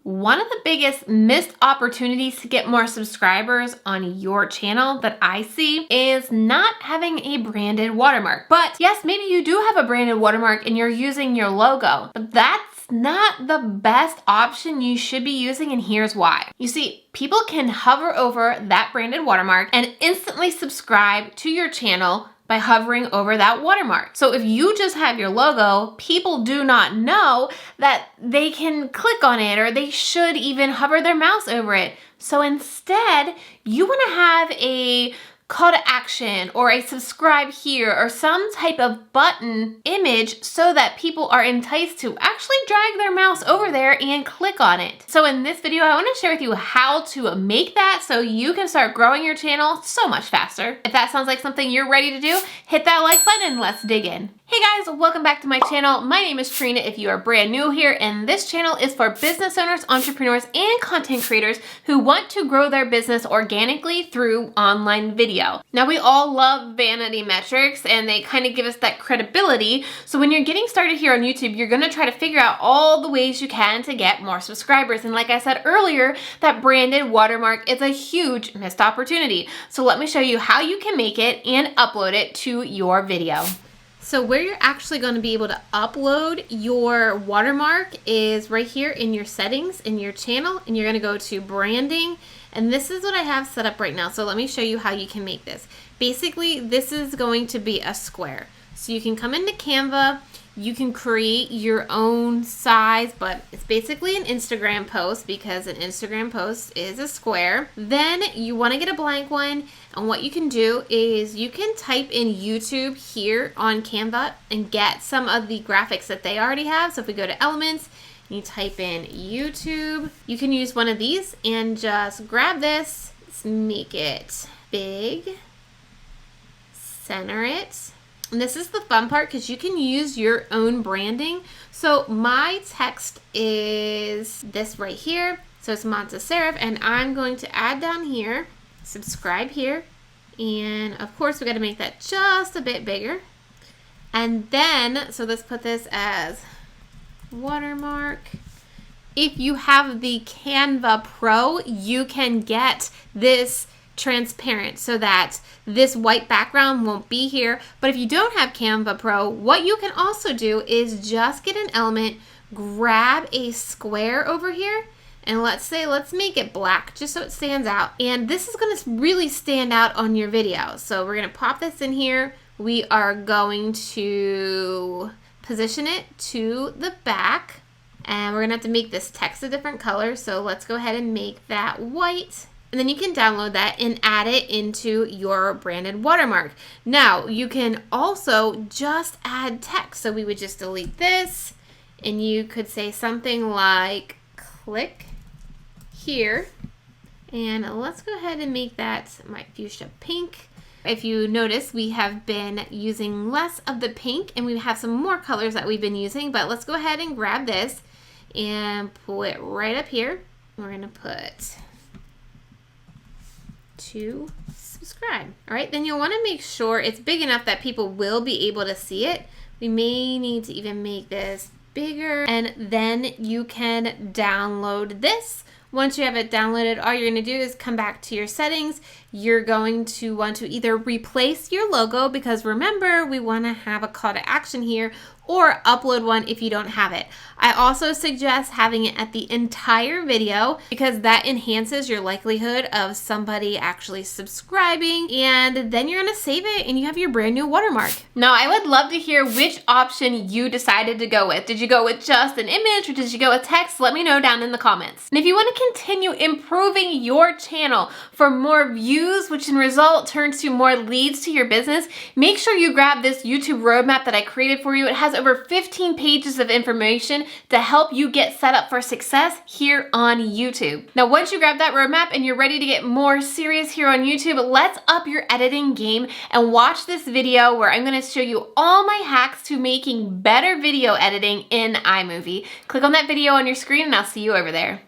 One of the biggest missed opportunities to get more subscribers on your channel that I see is not having a branded watermark. But yes, maybe you do have a branded watermark and you're using your logo, but that's not the best option you should be using, and here's why. You see, people can hover over that branded watermark and instantly subscribe to your channel by hovering over that watermark. So if you just have your logo, people do not know that they can click on it or they should even hover their mouse over it. So instead, you wanna have a call to action or a subscribe here or some type of button image so that people are enticed to actually drag their mouse over there and click on it. So in this video, I want to share with you how to make that so you can start growing your channel so much faster. If that sounds like something you're ready to do, hit that like button and let's dig in. Hey guys, welcome back to my channel. My name is Trina if you are brand new here, and this channel is for business owners, entrepreneurs, and content creators who want to grow their business organically through online video. Now, we all love vanity metrics and they kind of give us that credibility. So when you're getting started here on YouTube, you're gonna try to figure out all the ways you can to get more subscribers. And like I said earlier, that branded watermark is a huge missed opportunity. So let me show you how you can make it and upload it to your video. So where you're actually going to be able to upload your watermark is right here in your settings in your channel, and you're going to go to branding, and this is what I have set up right now. So let me show you how you can make this. Basically, this is going to be a square. So you can come into Canva, you can create your own size, but it's basically an Instagram post because an Instagram post is a square. Then you want to get a blank one, and what you can do is you can type in YouTube here on Canva and get some of the graphics that they already have. So if we go to elements, you type in YouTube, you can use one of these and just grab this, let's make it big, center it. And this is the fun part because you can use your own branding. So my text is this right here. So it's sans serif, and I'm going to add down here, subscribe here. And of course, we got to make that just a bit bigger. And then, so let's put this as watermark. If you have the Canva Pro, you can get this transparent so that this white background won't be here. But if you don't have Canva Pro, what you can also do is just get an element, grab a square over here, and let's make it black just so it stands out. And this is going to really stand out on your video. So we're going to pop this in here. We are going to position it to the back, and we're going to have to make this text a different color. So let's go ahead and make that white. And then you can download that and add it into your branded watermark. Now, you can also just add text. So we would just delete this, and you could say something like, click here. And let's go ahead and make that my fuchsia pink. If you notice, we have been using less of the pink, and we have some more colors that we've been using. But let's go ahead and grab this and pull it right up here. We're going to put to subscribe. All right, then you'll want to make sure it's big enough that people will be able to see it. We may need to even make this bigger, and then you can download this. Once you have it downloaded, all you're going to do is come back to your settings. You're going to want to either replace your logo, because remember, we want to have a call to action here, or upload one if you don't have it. I also suggest having it at the entire video because that enhances your likelihood of somebody actually subscribing, and then you're gonna save it and you have your brand new watermark. Now, I would love to hear which option you decided to go with. Did you go with just an image or did you go with text? Let me know down in the comments. And if you want to continue improving your channel for more views, which in result turns to more leads to your business, make sure you grab this YouTube roadmap that I created for you. It has over 15 pages of information to help you get set up for success here on YouTube. Now, once you grab that roadmap and you're ready to get more serious here on YouTube, let's up your editing game and watch this video where I'm going to show you all my hacks to making better video editing in iMovie. Click on that video on your screen and I'll see you over there.